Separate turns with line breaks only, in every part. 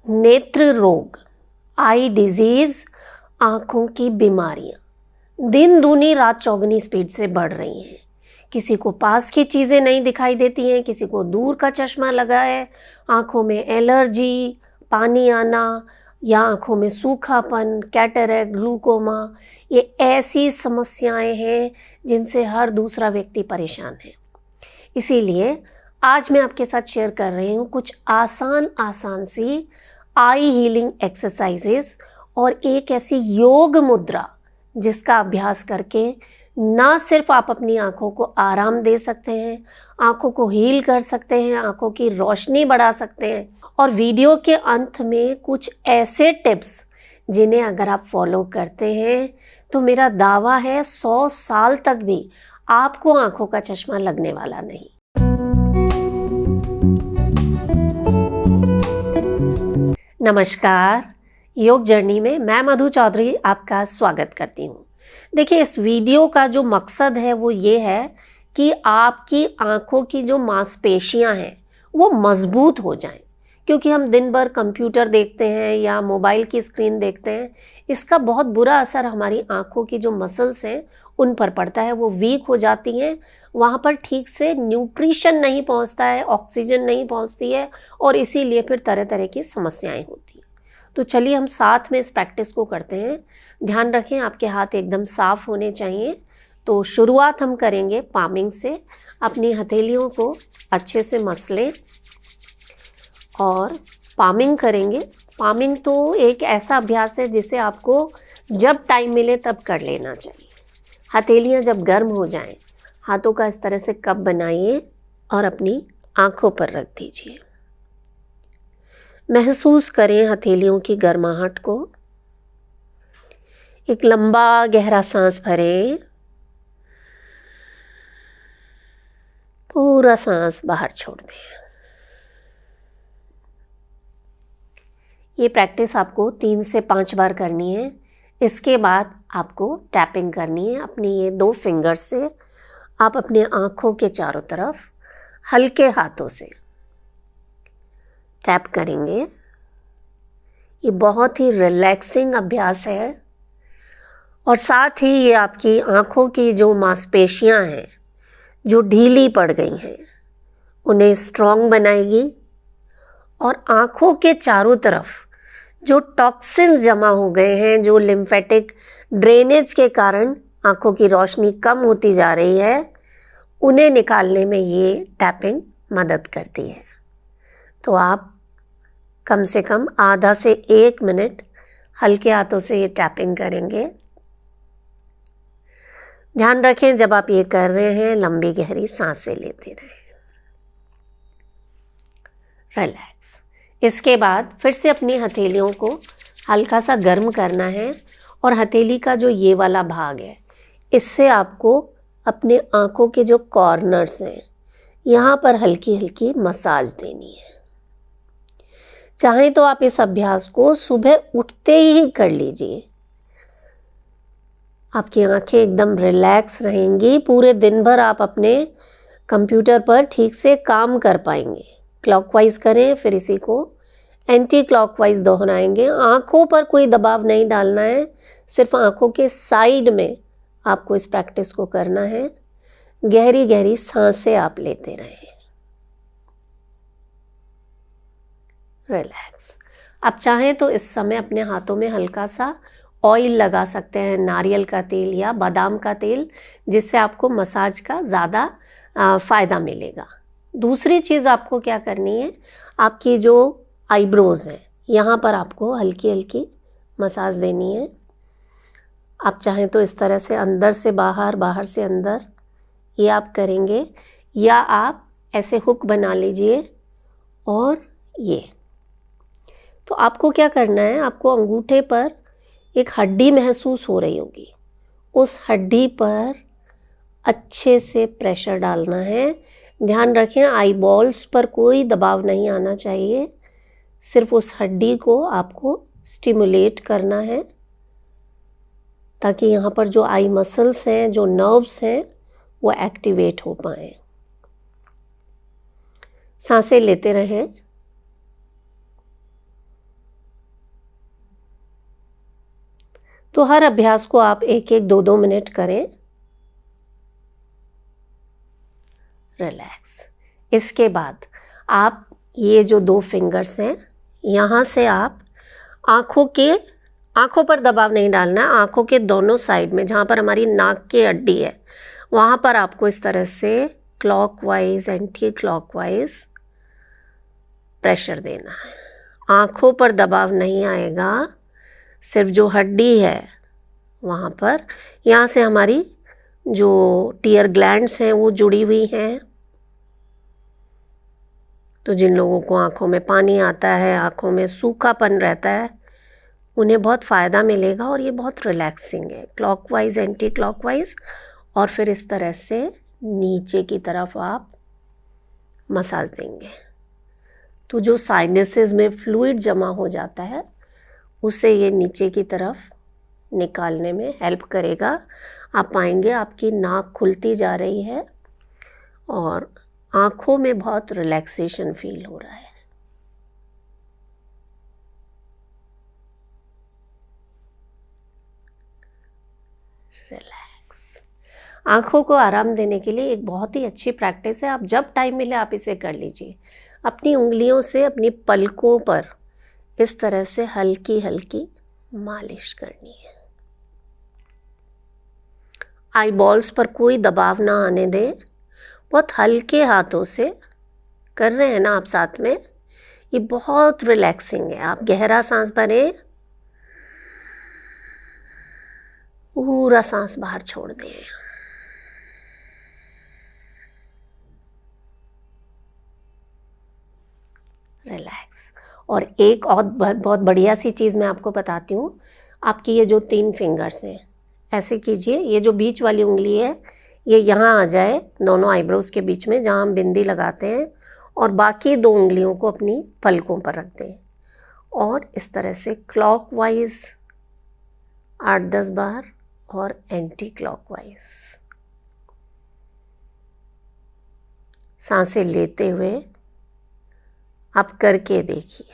नेत्र रोग, eye disease, आँखों की बीमारियाँ दिन दूनी रात चौगुनी स्पीड से बढ़ रही हैं। किसी को पास की चीज़ें नहीं दिखाई देती हैं, किसी को दूर का चश्मा लगा है, आँखों में एलर्जी, पानी आना या आँखों में सूखापन, कैटरेक्ट, ग्लूकोमा, ये ऐसी समस्याएं हैं जिनसे हर दूसरा व्यक्ति परेशान है। इसीलिए आज मैं आपके साथ शेयर कर रही हूँ कुछ आसान सी आई हीलिंग एक्सरसाइजेस और एक ऐसी योग मुद्रा जिसका अभ्यास करके ना सिर्फ आप अपनी आँखों को आराम दे सकते हैं, आँखों को हील कर सकते हैं, आँखों की रोशनी बढ़ा सकते हैं और वीडियो के अंत में कुछ ऐसे टिप्स जिन्हें अगर आप फॉलो करते हैं तो मेरा दावा है 100 साल तक भी आपको आँखों का चश्मा लगने वाला नहीं। नमस्कार, योग जर्नी में मैं मधु चौधरी आपका स्वागत करती हूँ। देखिए, इस वीडियो का जो मकसद है वो ये है कि आपकी आँखों की जो मांसपेशियाँ हैं वो मजबूत हो जाएं, क्योंकि हम दिन भर कंप्यूटर देखते हैं या मोबाइल की स्क्रीन देखते हैं। इसका बहुत बुरा असर हमारी आँखों की जो मसल्स हैं उन पर पड़ता है, वो वीक हो जाती हैं, वहाँ पर ठीक से न्यूट्रिशन नहीं पहुँचता है, ऑक्सीजन नहीं पहुँचती है और इसीलिए फिर तरह तरह की समस्याएं होती हैं। तो चलिए हम साथ में इस प्रैक्टिस को करते हैं। ध्यान रखें आपके हाथ एकदम साफ होने चाहिए। तो शुरुआत हम करेंगे पामिंग से। अपनी हथेलियों को अच्छे से मस लें और पामिंग करेंगे। पामिंग तो एक ऐसा अभ्यास है जिसे आपको जब टाइम मिले तब कर लेना चाहिए। हथेलियाँ जब गर्म हो जाएं, हाथों का इस तरह से कप बनाइए और अपनी आँखों पर रख दीजिए। महसूस करें हथेलियों की गर्माहट को। एक लंबा गहरा सांस भरें, पूरा सांस बाहर छोड़ दें। ये प्रैक्टिस आपको 3 से 5 बार करनी है। इसके बाद आपको टैपिंग करनी है अपनी ये 2 फिंगर्स से। आप अपने आँखों के चारों तरफ हल्के हाथों से टैप करेंगे। ये बहुत ही रिलैक्सिंग अभ्यास है और साथ ही ये आपकी आँखों की जो मांसपेशियाँ हैं जो ढीली पड़ गई हैं उन्हें स्ट्रॉन्ग बनाएगी और आँखों के चारों तरफ जो टॉक्सिन्स जमा हो गए हैं, जो लिम्फेटिक ड्रेनेज के कारण आँखों की रोशनी कम होती जा रही है, उन्हें निकालने में ये टैपिंग मदद करती है। तो आप कम से कम आधा से 1 मिनट हल्के हाथों से ये टैपिंग करेंगे। ध्यान रखें जब आप ये कर रहे हैं लंबी गहरी सांसें लेते रहें। रिलैक्स। इसके बाद फिर से अपनी हथेलियों को हल्का सा गर्म करना है और हथेली का जो ये वाला भाग है इससे आपको अपने आँखों के जो कॉर्नर्स हैं यहाँ पर हल्की हल्की मसाज देनी है। चाहें तो आप इस अभ्यास को सुबह उठते ही कर लीजिए। आपकी आंखें एकदम रिलैक्स रहेंगी। पूरे दिन भर आप अपने कंप्यूटर पर ठीक से काम कर पाएंगे। क्लॉकवाइज करें, फिर इसी को एंटी क्लॉकवाइज दोहराएंगे। आँखों पर कोई दबाव नहीं डालना है, सिर्फ आँखों के साइड में आपको इस प्रैक्टिस को करना है। गहरी गहरी सांसें आप लेते रहें। रिलैक्स। आप चाहें तो इस समय अपने हाथों में हल्का सा ऑयल लगा सकते हैं, नारियल का तेल या बादाम का तेल, जिससे आपको मसाज का ज़्यादा फ़ायदा मिलेगा। दूसरी चीज़ आपको क्या करनी है, आपकी जो आईब्रोज़ हैं यहाँ पर आपको हल्की हल्की मसाज देनी है। आप चाहें तो इस तरह से अंदर से बाहर, बाहर से अंदर ये आप करेंगे, या आप ऐसे हुक बना लीजिए और ये। तो आपको क्या करना है, आपको अंगूठे पर एक हड्डी महसूस हो रही होगी, उस हड्डी पर अच्छे से प्रेशर डालना है। ध्यान रखें आई बॉल्स पर कोई दबाव नहीं आना चाहिए, सिर्फ उस हड्डी को आपको स्टिमुलेट करना है ताकि यहाँ पर जो आई मसल्स हैं, जो नर्व्स हैं, वो एक्टिवेट हो पाएँ। सांसें लेते रहें। तो हर अभ्यास को आप 1-1, 2-2 मिनट करें। रिलैक्स। इसके बाद आप ये जो 2 फिंगर्स हैं, यहाँ से आप आँखों पर दबाव नहीं डालना है, आँखों के दोनों साइड में जहाँ पर हमारी नाक की हड्डी है वहाँ पर आपको इस तरह से क्लॉकवाइज एंटी क्लॉकवाइज प्रेशर देना है। आँखों पर दबाव नहीं आएगा, सिर्फ जो हड्डी है वहाँ पर, यहाँ से हमारी जो टीयर ग्लैंड्स हैं वो जुड़ी हुई हैं। तो जिन लोगों को आँखों में पानी आता है, आँखों में सूखापन रहता है, उन्हें बहुत फ़ायदा मिलेगा और ये बहुत रिलैक्सिंग है। क्लॉकवाइज एंटी क्लॉकवाइज, और फिर इस तरह से नीचे की तरफ आप मसाज देंगे। तो जो साइनसेस में फ्लूइड जमा हो जाता है उसे ये नीचे की तरफ निकालने में हेल्प करेगा। आप पाएंगे आपकी नाक खुलती जा रही है और आँखों में बहुत रिलैक्सेशन फील हो रहा है। रिलैक्स। आँखों को आराम देने के लिए एक बहुत ही अच्छी प्रैक्टिस है, आप जब टाइम मिले आप इसे कर लीजिए। अपनी उंगलियों से अपनी पलकों पर इस तरह से हल्की हल्की मालिश करनी है। आई बॉल्स पर कोई दबाव ना आने दें, बहुत हल्के हाथों से कर रहे हैं ना आप साथ में, ये बहुत रिलैक्सिंग है। आप गहरा सांस भरें, पूरा सांस बाहर छोड़ दें। रिलैक्स। और एक और बहुत बढ़िया सी चीज़ मैं आपको बताती हूँ। आपकी ये जो 3 फिंगर्स हैं, ऐसे कीजिए, ये जो बीच वाली उंगली है ये यहाँ आ जाए दोनों आईब्रोज के बीच में जहाँ हम बिंदी लगाते हैं, और बाकी 2 उंगलियों को अपनी पलकों पर रख दें और इस तरह से क्लॉकवाइज 8-10 बार और एंटी क्लॉकवाइज सांसें लेते हुए आप करके देखिए।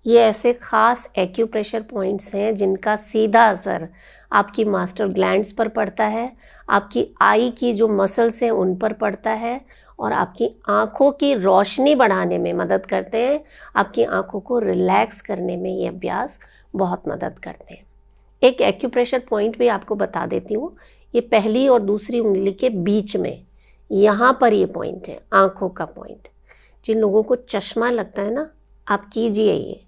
ये ऐसे ख़ास एक्यूप्रेशर पॉइंट्स हैं जिनका सीधा असर आपकी मास्टर ग्लैंड्स पर पड़ता है, आपकी आई की जो मसल्स हैं उन पर पड़ता है और आपकी आँखों की रोशनी बढ़ाने में मदद करते हैं। आपकी आँखों को रिलैक्स करने में ये अभ्यास बहुत मदद करते हैं। एक एक्यूप्रेशर पॉइंट भी आपको बता देती हूँ। ये पहली और दूसरी उंगली के बीच में यहाँ पर ये पॉइंट है, आँखों का पॉइंट। जिन लोगों को चश्मा लगता है ना, आप कीजिए। ये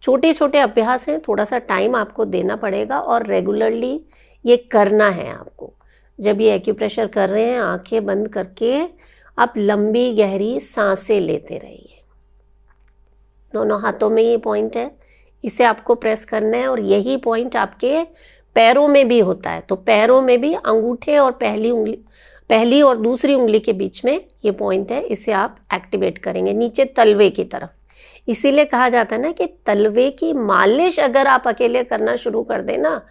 छोटे छोटे अभ्यास हैं, थोड़ा सा टाइम आपको देना पड़ेगा और रेगुलरली ये करना है आपको। जब ये एक्यूप्रेशर कर रहे हैं, आंखें बंद करके आप लंबी गहरी सांसें लेते रहिए। दोनों हाथों में ये पॉइंट है, इसे आपको प्रेस करना है और यही पॉइंट आपके पैरों में भी होता है। तो पैरों में भी अंगूठे और पहली और दूसरी उंगली के बीच में ये पॉइंट है, इसे आप एक्टिवेट करेंगे नीचे तलवे की तरफ। इसीलिए कहा जाता है ना कि तलवे की मालिश अगर आप अकेले करना शुरू कर देना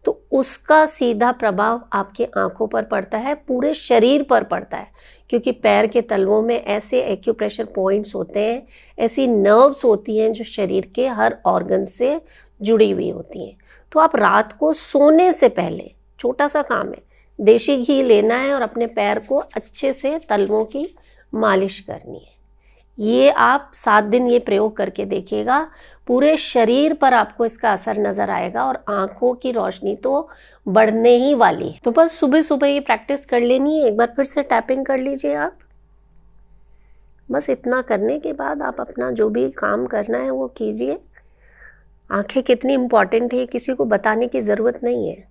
तो उसका सीधा प्रभाव आपके आंखों पर पड़ता है, पूरे शरीर पर पड़ता है, क्योंकि पैर के तलवों में ऐसे एक्यूप्रेशर पॉइंट्स होते हैं, ऐसी नर्व्स होती हैं जो शरीर के हर ऑर्गन से जुड़ी हुई होती हैं। तो आप रात को सोने से पहले, छोटा सा काम है, देशी घी लेना है और अपने पैर को अच्छे से तलवों की मालिश करनी है। ये आप 7 दिन ये प्रयोग करके देखिएगा, पूरे शरीर पर आपको इसका असर नज़र आएगा और आँखों की रोशनी तो बढ़ने ही वाली है। तो बस सुबह सुबह ये प्रैक्टिस कर लेनी है। एक बार फिर से टैपिंग कर लीजिए आप। बस इतना करने के बाद आप अपना जो भी काम करना है वो कीजिए। आँखें कितनी इम्पॉर्टेंट है किसी को बताने की ज़रूरत नहीं है।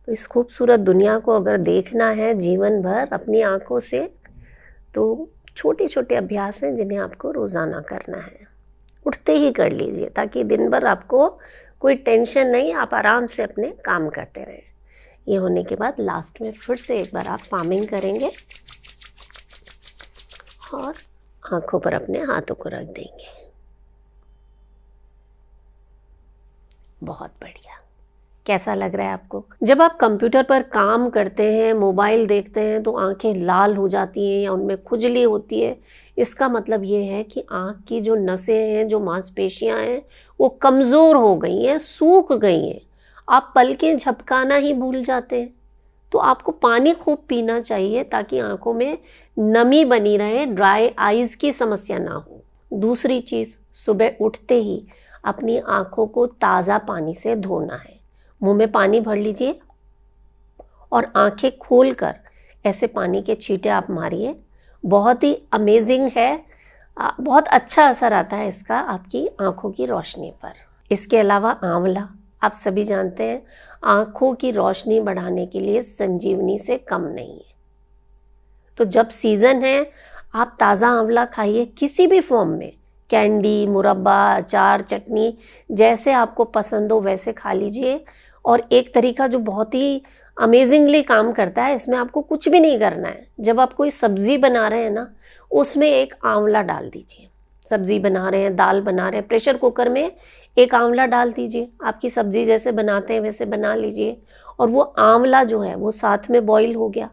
तो इस खूबसूरत दुनिया को अगर देखना है जीवन भर अपनी आँखों से, तो छोटे छोटे अभ्यास हैं जिन्हें आपको रोज़ाना करना है। उठते ही कर लीजिए ताकि दिन भर आपको कोई टेंशन नहीं, आप आराम से अपने काम करते रहें। ये होने के बाद लास्ट में फिर से एक बार आप पामिंग करेंगे और आँखों पर अपने हाथों को रख देंगे। बहुत बढ़िया। कैसा लग रहा है आपको? जब आप कंप्यूटर पर काम करते हैं, मोबाइल देखते हैं, तो आंखें लाल हो जाती हैं या उनमें खुजली होती है। इसका मतलब ये है कि आँख की जो नसें हैं, जो मांसपेशियां हैं, वो कमज़ोर हो गई हैं, सूख गई हैं। आप पलकें झपकाना ही भूल जाते हैं। तो आपको पानी खूब पीना चाहिए ताकि आंखों में नमी बनी रहे, ड्राई आइज़ की समस्या ना हो। दूसरी चीज़, सुबह उठते ही अपनी आंखों को ताज़ा पानी से धोना है। मुंह में पानी भर लीजिए और आंखें खोलकर ऐसे पानी के छींटे आप मारिए। बहुत ही अमेजिंग है, बहुत अच्छा असर आता है इसका आपकी आंखों की रोशनी पर। इसके अलावा आंवला, आप सभी जानते हैं, आंखों की रोशनी बढ़ाने के लिए संजीवनी से कम नहीं है। तो जब सीज़न है, आप ताज़ा आंवला खाइए, किसी भी फॉर्म में, कैंडी, मुरब्बा, अचार, चटनी, जैसे आपको पसंद हो वैसे खा लीजिए। और एक तरीका जो बहुत ही अमेजिंगली काम करता है, इसमें आपको कुछ भी नहीं करना है। जब आप कोई सब्ज़ी बना रहे हैं ना, उसमें एक आंवला डाल दीजिए। सब्ज़ी बना रहे हैं, दाल बना रहे हैं, प्रेशर कुकर में एक आंवला डाल दीजिए। आपकी सब्ज़ी जैसे बनाते हैं वैसे बना लीजिए, और वो आंवला जो है वो साथ में बॉईल हो गया।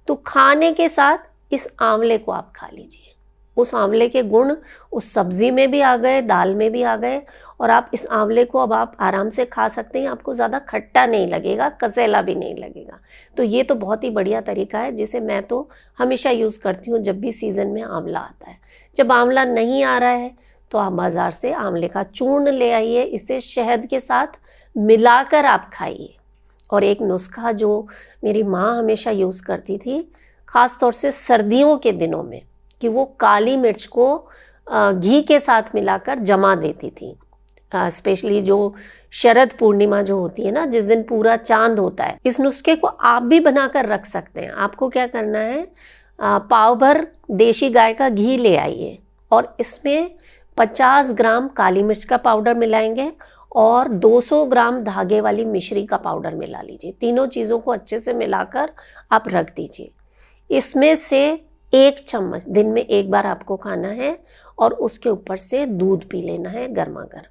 तो खाने के साथ इस आंवले को आप खा लीजिए। उस आंवले के गुण उस सब्ज़ी में भी आ गए, दाल में भी आ गए, और आप इस आंवले को अब आप आराम से खा सकते हैं। आपको ज़्यादा खट्टा नहीं लगेगा, कसेला भी नहीं लगेगा। तो ये तो बहुत ही बढ़िया तरीका है, जिसे मैं तो हमेशा यूज़ करती हूँ जब भी सीज़न में आंवला आता है। जब आंवला नहीं आ रहा है तो आप बाज़ार से आंवले का चूर्ण ले आइए, इसे शहद के साथ मिलाकर आप खाइए। और एक नुस्खा जो मेरी माँ हमेशा यूज़ करती थी, ख़ास तौर से सर्दियों के दिनों में, कि वो काली मिर्च को घी के साथ मिलाकर जमा देती थी। स्पेशली जो शरद पूर्णिमा जो होती है ना, जिस दिन पूरा चांद होता है। इस नुस्खे को आप भी बनाकर रख सकते हैं। आपको क्या करना है, पाव भर देशी गाय का घी ले आइए और इसमें 50 ग्राम काली मिर्च का पाउडर मिलाएंगे और 200 ग्राम धागे वाली मिश्री का पाउडर मिला लीजिए। तीनों चीज़ों को अच्छे से मिलाकर आप रख दीजिए। इसमें से 1 चम्मच दिन में एक बार आपको खाना है, और उसके ऊपर से दूध पी लेना है गर्मा गर्म।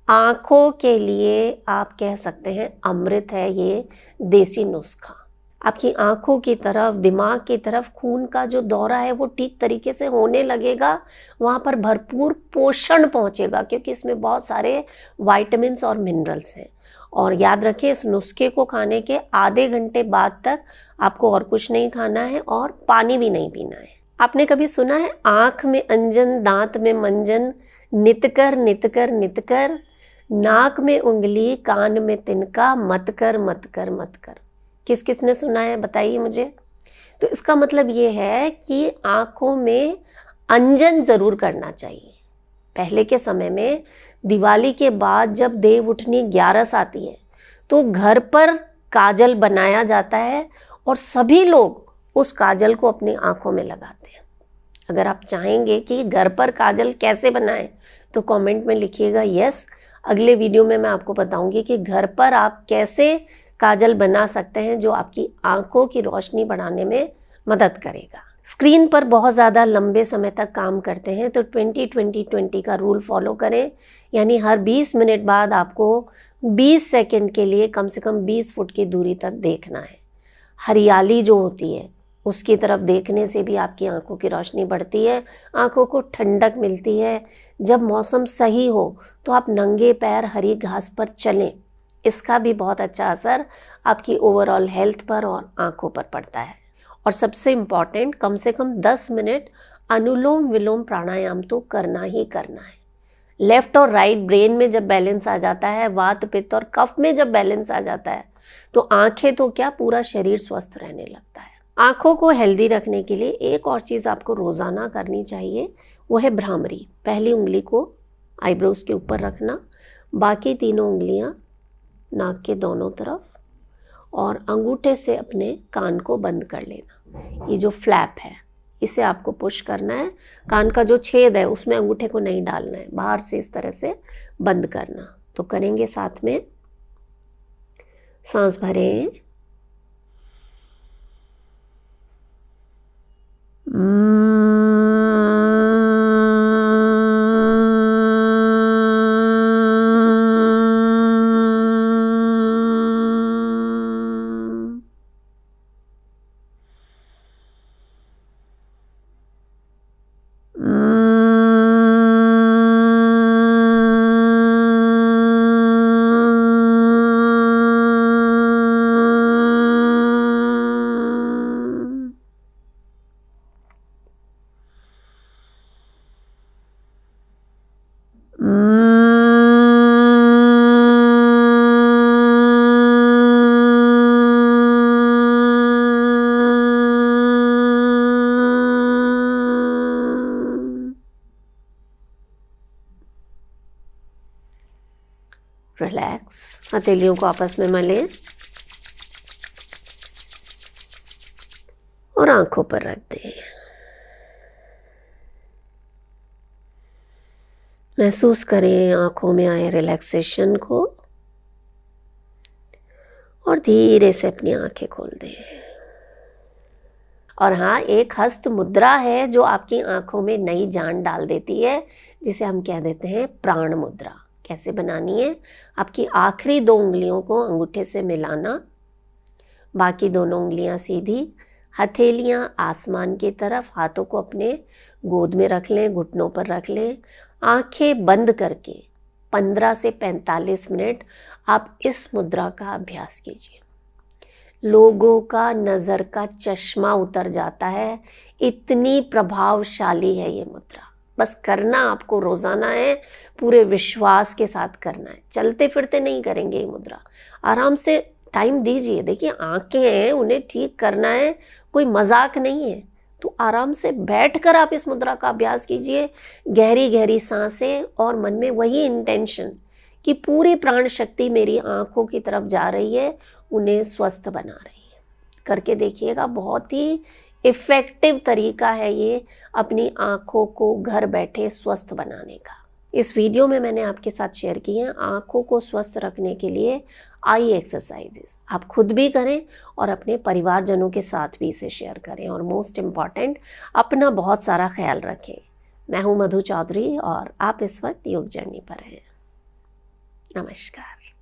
आँखों के लिए आप कह सकते हैं अमृत है ये देसी नुस्खा। आपकी आँखों की तरफ, दिमाग की तरफ खून का जो दौरा है वो ठीक तरीके से होने लगेगा। वहाँ पर भरपूर पोषण पहुँचेगा, क्योंकि इसमें बहुत सारे विटामिन्स और मिनरल्स हैं। और याद रखें, इस नुस्खे को खाने के आधे घंटे बाद तक आपको और कुछ नहीं खाना है और पानी भी नहीं पीना है। आपने कभी सुना है, आँख में अंजन दांत में मंजन, नित कर नित कर नित कर, नाक में उंगली कान में तिनका, मत कर मत कर मत कर। किस किस ने सुना है बताइए मुझे। तो इसका मतलब ये है कि आँखों में अंजन ज़रूर करना चाहिए। पहले के समय में दिवाली के बाद जब देव उठनी 11 आती है तो घर पर काजल बनाया जाता है और सभी लोग उस काजल को अपनी आँखों में लगाते हैं। अगर आप चाहेंगे कि घर पर काजल कैसे बनाएं तो कमेंट में लिखिएगा यस। अगले वीडियो में मैं आपको बताऊंगी कि घर पर आप कैसे काजल बना सकते हैं जो आपकी आंखों की रोशनी बढ़ाने में मदद करेगा। स्क्रीन पर बहुत ज़्यादा लंबे समय तक काम करते हैं तो 20-20-20 का रूल फॉलो करें, यानी हर 20 मिनट बाद आपको 20 सेकंड के लिए कम से कम 20 फुट की दूरी तक देखना है। हरियाली जो होती है उसकी तरफ देखने से भी आपकी आंखों की रोशनी बढ़ती है, आंखों को ठंडक मिलती है। जब मौसम सही हो तो आप नंगे पैर हरी घास पर चलें, इसका भी बहुत अच्छा असर आपकी ओवरऑल हेल्थ पर और आंखों पर पड़ता है। और सबसे इम्पॉर्टेंट, कम से कम 10 मिनट अनुलोम विलोम प्राणायाम तो करना ही करना है। लेफ्ट और राइट ब्रेन में जब बैलेंस आ जाता है, वात पित्त और कफ में जब बैलेंस आ जाता है, तो आंखें तो क्या, पूरा शरीर स्वस्थ रहने लगता है। आंखों को हेल्दी रखने के लिए एक और चीज़ आपको रोज़ाना करनी चाहिए, वो है भ्रामरी। पहली उंगली को आईब्रोज के ऊपर रखना, बाकी तीनों उंगलियां नाक के दोनों तरफ, और अंगूठे से अपने कान को बंद कर लेना। ये जो फ्लैप है इसे आपको पुश करना है, कान का जो छेद है उसमें अंगूठे को नहीं डालना है, बाहर से इस तरह से बंद करना। तो करेंगे साथ में, सांस भरें, रिलैक्स। हथेलियों को आपस में मलें और आंखों पर रख दें। महसूस करें आंखों में आए रिलैक्सेशन को और धीरे से अपनी आंखें खोल दें। और हाँ, एक हस्त मुद्रा है जो आपकी आंखों में नई जान डाल देती है, जिसे हम कह देते हैं प्राण मुद्रा। कैसे बनानी है? आपकी आखिरी 2 उंगलियों को अंगूठे से मिलाना, बाकी दोनों उंगलियां सीधी, हथेलियां आसमान की तरफ, हाथों को अपने गोद में रख लें, घुटनों पर रख लें। आंखें बंद करके 15 से 45 मिनट आप इस मुद्रा का अभ्यास कीजिए। लोगों का नज़र का चश्मा उतर जाता है, इतनी प्रभावशाली है ये मुद्रा। बस करना आपको रोज़ाना है, पूरे विश्वास के साथ करना है। चलते फिरते नहीं करेंगे ये मुद्रा, आराम से टाइम दीजिए। देखिए, आंखें हैं, उन्हें ठीक करना है, कोई मजाक नहीं है। तो आराम से बैठकर आप इस मुद्रा का अभ्यास कीजिए। गहरी गहरी सांसें और मन में वही इंटेंशन कि पूरी प्राण शक्ति मेरी आंखों की तरफ जा रही है, उन्हें स्वस्थ बना रही है। करके देखिएगा, बहुत ही इफ़ेक्टिव तरीका है ये अपनी आंखों को घर बैठे स्वस्थ बनाने का। इस वीडियो में मैंने आपके साथ शेयर की हैं आंखों को स्वस्थ रखने के लिए आई एक्सरसाइजेस। आप खुद भी करें और अपने परिवारजनों के साथ भी इसे शेयर करें। और मोस्ट इम्पॉर्टेंट, अपना बहुत सारा ख्याल रखें। मैं हूँ मधु चौधरी और आप इस वक्त योग जर्नी पर हैं। नमस्कार।